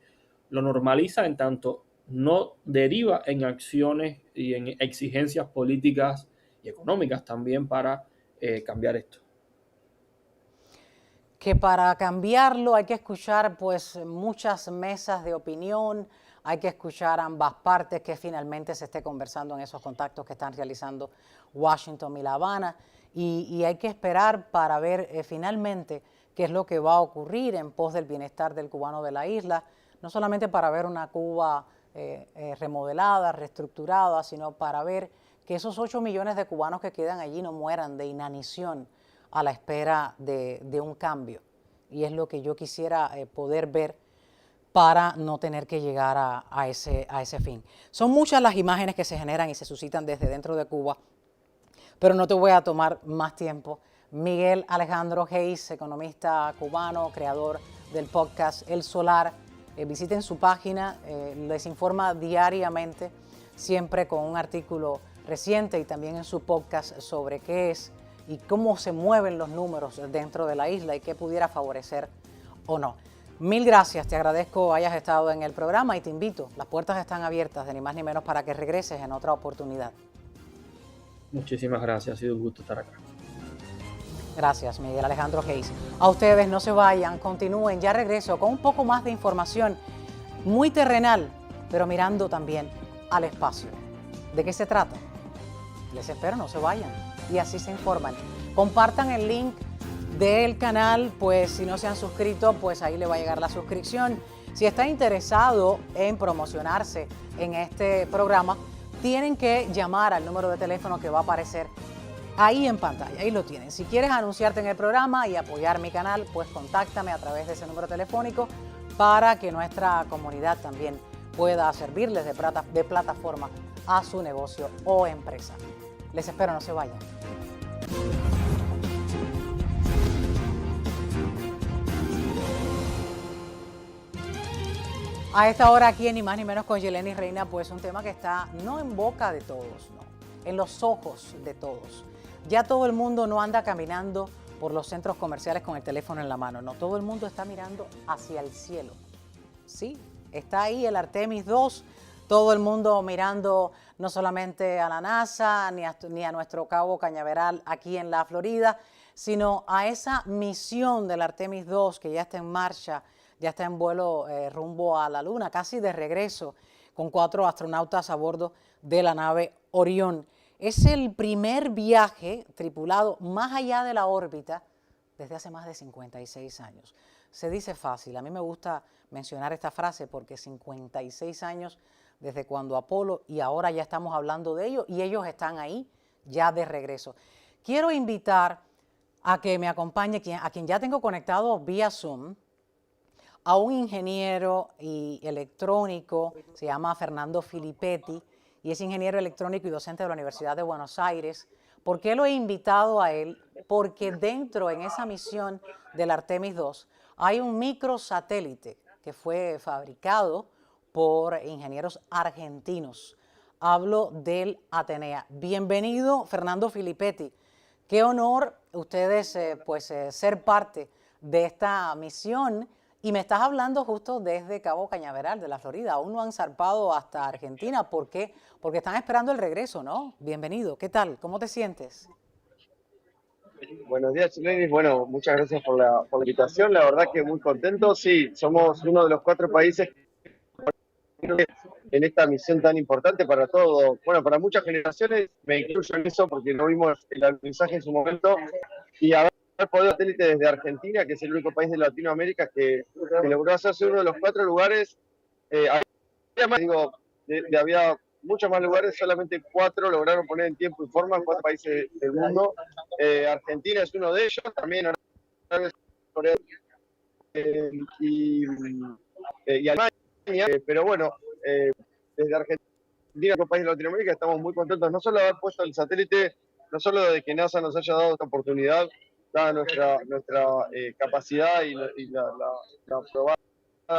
lo normaliza, en tanto no deriva en acciones y en exigencias políticas y económicas también para cambiar esto. Que para cambiarlo hay que escuchar pues muchas mesas de opinión, hay que escuchar ambas partes, que finalmente se esté conversando en esos contactos que están realizando Washington y La Habana, y hay que esperar para ver finalmente qué es lo que va a ocurrir en pos del bienestar del cubano de la isla, no solamente para ver una Cuba remodelada, reestructurada, sino para ver que esos 8 millones de cubanos que quedan allí no mueran de inanición a la espera de un cambio. Y es lo que yo quisiera poder ver para no tener que llegar a ese fin. Son muchas las imágenes que se generan y se suscitan desde dentro de Cuba, pero no te voy a tomar más tiempo. Miguel Alejandro Hayes, economista cubano, creador del podcast El Solar. Visiten su página, les informa diariamente, siempre con un artículo reciente, y también en su podcast sobre qué es y cómo se mueven los números dentro de la isla y qué pudiera favorecer o no. Mil gracias, te agradezco hayas estado en el programa y te invito, las puertas están abiertas de ni más ni menos para que regreses en otra oportunidad. Muchísimas gracias, ha sido un gusto estar acá. Gracias, Miguel Alejandro Hayes. A ustedes no se vayan, continúen, ya regreso con un poco más de información muy terrenal, pero mirando también al espacio. ¿De qué se trata? Les espero, no se vayan, y así se informan. Compartan el link del canal, pues si no se han suscrito, pues ahí le va a llegar la suscripción. Si está interesado en promocionarse en este programa, tienen que llamar al número de teléfono que va a aparecer ahí en pantalla, ahí lo tienen. Si quieres anunciarte en el programa y apoyar mi canal, pues contáctame a través de ese número telefónico para que nuestra comunidad también pueda servirles de plataforma a su negocio o empresa. Les espero, no se vayan. A esta hora aquí en Ni Más Ni Menos con Yeleni Reina, pues un tema que está no en boca de todos, no, en los ojos de todos. Ya todo el mundo no anda caminando por los centros comerciales con el teléfono en la mano, no, todo el mundo está mirando hacia el cielo. Sí, está ahí el Artemis 2, todo el mundo mirando no solamente a la NASA ni a nuestro cabo Cañaveral aquí en la Florida, sino a esa misión del Artemis 2 que ya está en marcha, ya está en vuelo rumbo a la Luna, casi de regreso, con 4 astronautas a bordo de la nave Orión. Es el primer viaje tripulado más allá de la órbita desde hace más de 56 años. Se dice fácil, a mí me gusta mencionar esta frase porque 56 años desde cuando Apolo, y ahora ya estamos hablando de ellos y ellos están ahí ya de regreso. Quiero invitar a que me acompañe, a quien ya tengo conectado vía Zoom, a un ingeniero y electrónico, se llama Fernando Filippetti, y es ingeniero electrónico y docente de la Universidad de Buenos Aires. ¿Por qué lo he invitado a él? Porque dentro, en esa misión del Artemis 2, hay un microsatélite que fue fabricado por ingenieros argentinos. Hablo del Atenea. Bienvenido, Fernando Filippetti. Qué honor ustedes ser parte de esta misión. Y me estás hablando justo desde Cabo Cañaveral, de la Florida. Aún no han zarpado hasta Argentina. ¿Por qué? Porque están esperando el regreso, ¿no? Bienvenido. ¿Qué tal? ¿Cómo te sientes? Buenos días, Yeleni. Bueno, muchas gracias por la invitación. La verdad que muy contento. Sí, somos uno de los 4 países en esta misión tan importante para todo. Bueno, para muchas generaciones, me incluyo en eso porque no vimos el alunizaje en su momento. Y haber podido satélite desde Argentina, que es el único país de Latinoamérica que logró hacerse uno de los 4 lugares. Había muchos más lugares, solamente 4 lograron poner en tiempo y forma, 4 países del mundo. Argentina es uno de ellos, también Arabia Corea y Alemania, pero bueno, desde Argentina, como país de Latinoamérica, estamos muy contentos, no solo de haber puesto el satélite, no solo de que NASA nos haya dado esta oportunidad, dada nuestra capacidad y la probada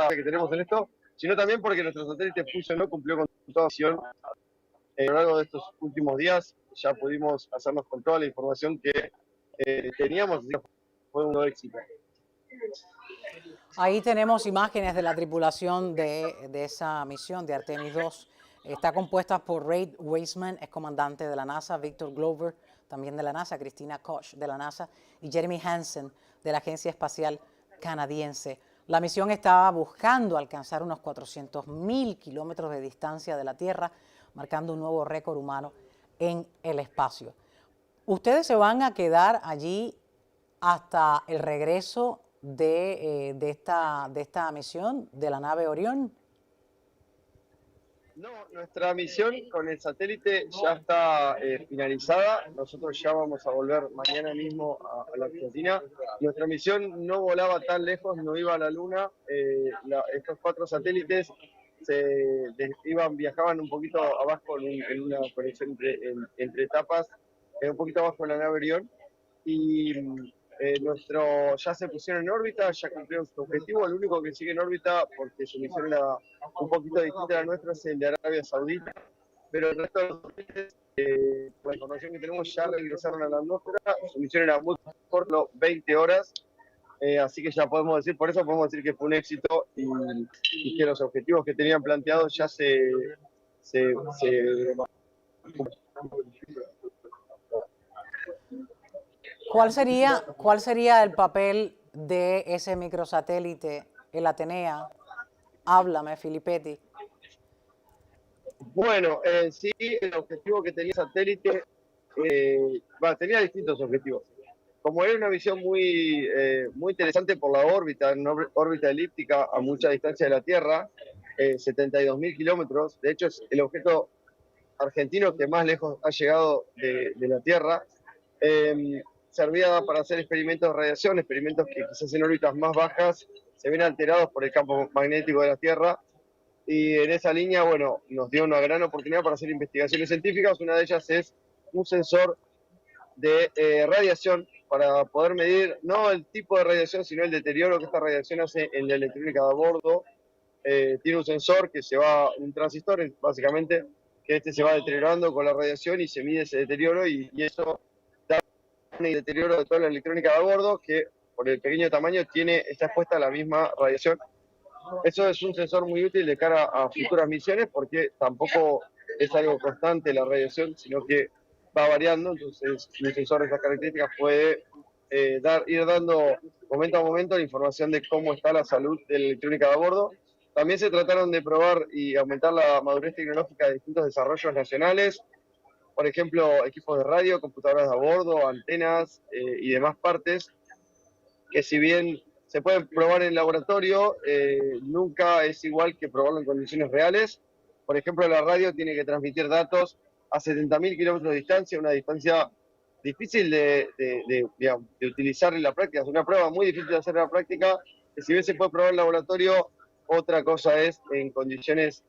que tenemos en esto, sino también porque nuestro satélite funcionó, cumplió con toda acción. A lo largo de estos últimos días ya pudimos hacernos con toda la información que teníamos, así que fue un éxito. Ahí tenemos imágenes de la tripulación de esa misión de Artemis 2. Está compuesta por Ray Wiseman, ex comandante de la NASA, Victor Glover, también de la NASA, Christina Koch de la NASA y Jeremy Hansen de la Agencia Espacial Canadiense. La misión estaba buscando alcanzar unos 400.000 kilómetros de distancia de la Tierra, marcando un nuevo récord humano en el espacio. ¿Ustedes se van a quedar allí hasta el regreso de esta misión de la nave Orión? No, nuestra misión con el satélite ya está finalizada. Nosotros ya vamos a volver mañana mismo a la Argentina. Nuestra misión no volaba tan lejos, no iba a la Luna. Estos 4 satélites viajaban un poquito abajo en una conexión entre etapas, un poquito abajo de la nave Orión. Y ya se pusieron en órbita, ya cumplieron su objetivo. El único que sigue en órbita, porque su misión era un poquito distinta a la nuestra, es el de Arabia Saudita, pero el resto de los satélites, por la información que tenemos, ya regresaron a la atmósfera. Su misión era muy corta, 20 horas, así que ya podemos decir, por eso podemos decir que fue un éxito y que los objetivos que tenían planteados ya se ¿Cuál sería el papel de ese microsatélite, el Atenea? Háblame, Filippetti. Bueno, sí, el objetivo que tenía el satélite, tenía distintos objetivos. Como era una misión muy interesante por la órbita, en órbita elíptica a mucha distancia de la Tierra, 72.000 kilómetros, de hecho es el objeto argentino que más lejos ha llegado de la Tierra, servía para hacer experimentos de radiación, experimentos que quizás en órbitas más bajas se ven alterados por el campo magnético de la Tierra, y en esa línea, bueno, nos dio una gran oportunidad para hacer investigaciones científicas. Una de ellas es un sensor de radiación para poder medir no el tipo de radiación, sino el deterioro que esta radiación hace en la electrónica de a bordo. Tiene un sensor que un transistor básicamente, que se va deteriorando con la radiación y se mide ese deterioro y eso da un deterioro de toda la electrónica de a bordo que por el pequeño tamaño está expuesta a la misma radiación. Eso es un sensor muy útil de cara a futuras misiones porque tampoco es algo constante la radiación, sino que va variando. Entonces, un sensor de esas características puede ir dando momento a momento la información de cómo está la salud de la electrónica de a bordo. También se trataron de probar y aumentar la madurez tecnológica de distintos desarrollos nacionales, por ejemplo, equipos de radio, computadoras de a bordo, antenas y demás partes, que si bien se pueden probar en laboratorio, nunca es igual que probarlo en condiciones reales. Por ejemplo, la radio tiene que transmitir datos a 70.000 kilómetros de distancia, una distancia difícil de utilizar en la práctica. Es una prueba muy difícil de hacer en la práctica, que si bien se puede probar en laboratorio, otra cosa es en condiciones.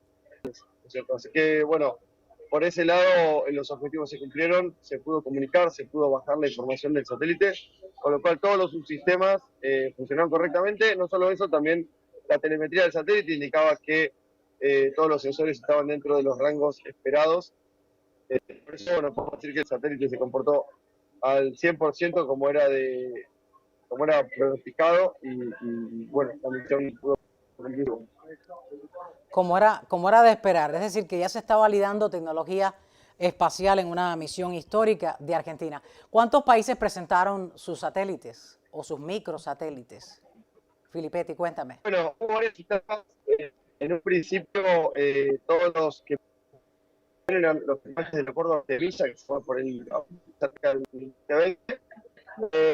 Así que, bueno, por ese lado los objetivos se cumplieron, se pudo comunicar, se pudo bajar la información del satélite, con lo cual todos los subsistemas funcionaron correctamente. No solo eso, también la telemetría del satélite indicaba que todos los sensores estaban dentro de los rangos esperados. Por eso, bueno, podemos decir que el satélite se comportó al 100% como era pronosticado y bueno, la misión pudo cumplir. Como era de esperar, es decir, que ya se está validando tecnología espacial en una misión histórica de Argentina. ¿Cuántos países presentaron sus satélites o sus microsatélites? Filippetti, cuéntame. Bueno, hubo varias etapas. En un principio, todos los que eran los imágenes del acuerdo de Villa, que fue por el cerca del 2020,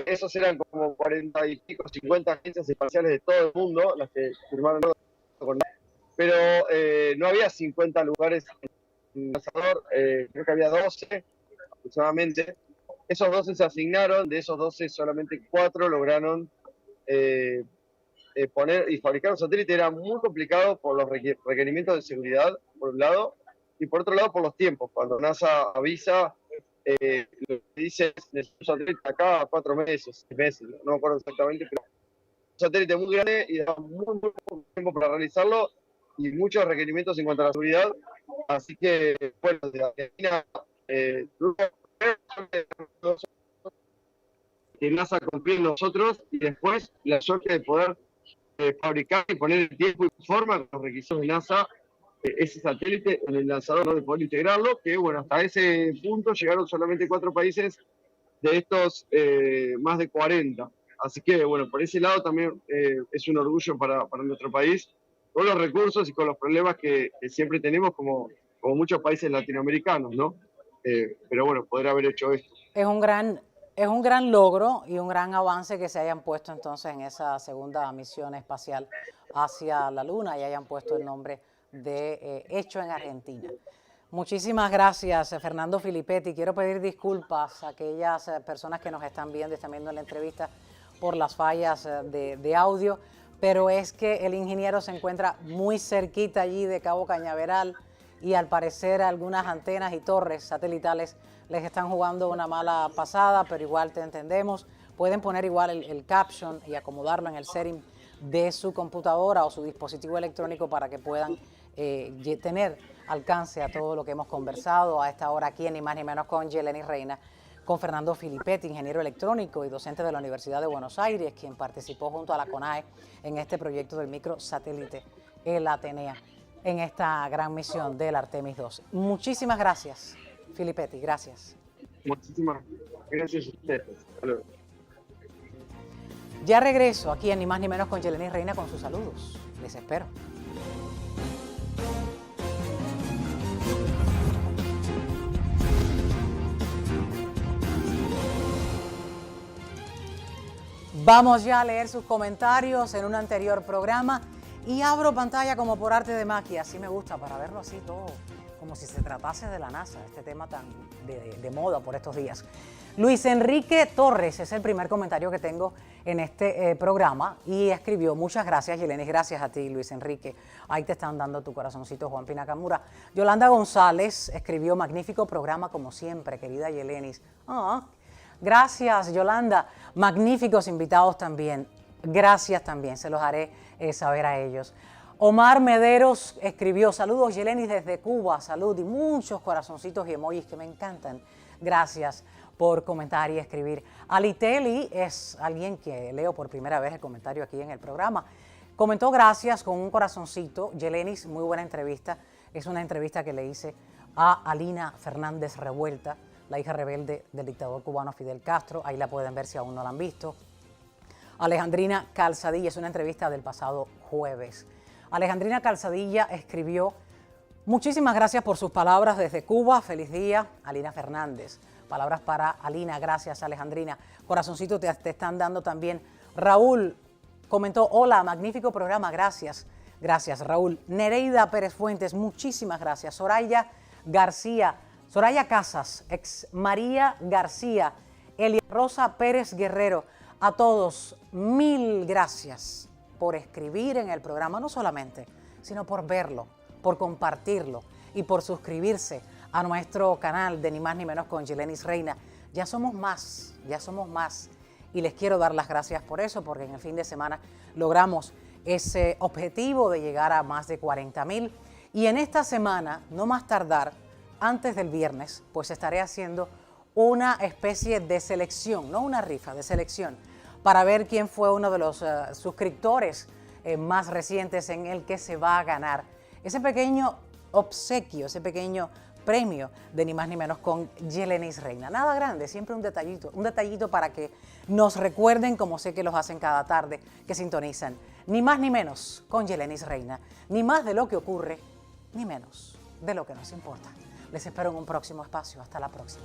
esos eran como 40 y pico, 50 agencias espaciales de todo el mundo, las que firmaron con, pero no había 50 lugares lanzador, creo que había 12 aproximadamente. Esos 12 se asignaron, de esos 12 solamente 4 lograron poner y fabricar un satélite. Era muy complicado por los requerimientos de seguridad, por un lado, y por otro lado por los tiempos. Cuando NASA avisa, lo que dice es necesito un satélite acá a 4 meses, 6 meses, no me acuerdo exactamente, pero un satélite muy grande y da muy poco tiempo para realizarlo y muchos requerimientos en cuanto a la seguridad. Así que, bueno, de Argentina, que NASA confía en nosotros y después la suerte de poder fabricar y poner el tiempo y forma con los requisitos de NASA ese satélite en el lanzador, ¿no? De poder integrarlo, que bueno, hasta ese punto llegaron solamente 4 países de estos más de 40. Así que bueno, por ese lado también es un orgullo para nuestro país, con los recursos y con los problemas que siempre tenemos como muchos países latinoamericanos, ¿no? Pero bueno, poder haber hecho esto. Es un gran logro y un gran avance que se hayan puesto entonces en esa segunda misión espacial hacia la Luna y hayan puesto el nombre de Hecho en Argentina. Muchísimas gracias, Fernando Filippetti. Quiero pedir disculpas a aquellas personas que nos están viendo en la entrevista por las fallas de audio, pero es que el ingeniero se encuentra muy cerquita allí de Cabo Cañaveral y al parecer algunas antenas y torres satelitales les están jugando una mala pasada, pero igual te entendemos. Pueden poner igual el caption y acomodarlo en el setting de su computadora o su dispositivo electrónico para que puedan tener alcance a todo lo que hemos conversado a esta hora aquí en Ni Más Ni Menos con Yelenis Reina, con Fernando Filippetti, ingeniero electrónico y docente de la Universidad de Buenos Aires, quien participó junto a la CONAE en este proyecto del microsatélite, el Atenea, en esta gran misión del Artemis II. Muchísimas gracias, Filippetti, gracias. Muchísimas gracias a ustedes. Hasta luego. Ya regreso aquí en Ni Más Ni Menos con Yelenis Reina con sus saludos. Les espero. Vamos ya a leer sus comentarios en un anterior programa y abro pantalla como por arte de magia. Así me gusta, para verlo así todo, como si se tratase de la NASA, este tema tan de moda por estos días. Luis Enrique Torres es el primer comentario que tengo en este programa y escribió: muchas gracias, Yelenis, gracias a ti, Luis Enrique. Ahí te están dando tu corazoncito, Juan Pinakamura. Yolanda González escribió: magnífico programa como siempre, querida Yelenis. Gracias, Yolanda. Magníficos invitados también. Gracias también, se los haré saber a ellos. Omar Mederos escribió: saludos, Yelenis, desde Cuba, salud, y muchos corazoncitos y emojis que me encantan. Gracias por comentar y escribir. Aliteli es alguien que leo por primera vez el comentario aquí en el programa. Comentó gracias con un corazoncito. Yelenis, muy buena entrevista. Es una entrevista que le hice a Alina Fernández Revuelta, la hija rebelde del dictador cubano Fidel Castro. Ahí la pueden ver si aún no la han visto. Alejandrina Calzadilla, es una entrevista del pasado jueves. Alejandrina Calzadilla escribió: muchísimas gracias por sus palabras desde Cuba, feliz día, Alina Fernández. Palabras para Alina, gracias Alejandrina. Corazoncito te están dando también. Raúl comentó: hola, magnífico programa, gracias. Gracias, Raúl. Nereida Pérez Fuentes, muchísimas gracias. Soraya García, Soraya Casas, ex María García, Elia Rosa Pérez Guerrero, a todos, mil gracias por escribir en el programa, no solamente, sino por verlo, por compartirlo y por suscribirse a nuestro canal de Ni Más Ni Menos con Yelenis Reina. Ya somos más, y les quiero dar las gracias por eso, porque en el fin de semana logramos ese objetivo de llegar a más de 40,000 y en esta semana, no más tardar, antes del viernes, pues estaré haciendo una especie de selección, no una rifa, de selección, para ver quién fue uno de los suscriptores más recientes en el que se va a ganar ese pequeño obsequio, ese pequeño premio de Ni Más Ni Menos con Yelenis Reina. Nada grande, siempre un detallito para que nos recuerden, como sé que los hacen cada tarde, que sintonizan Ni Más Ni Menos con Yelenis Reina. Ni más de lo que ocurre, ni menos de lo que nos importa. Les espero en un próximo espacio. Hasta la próxima.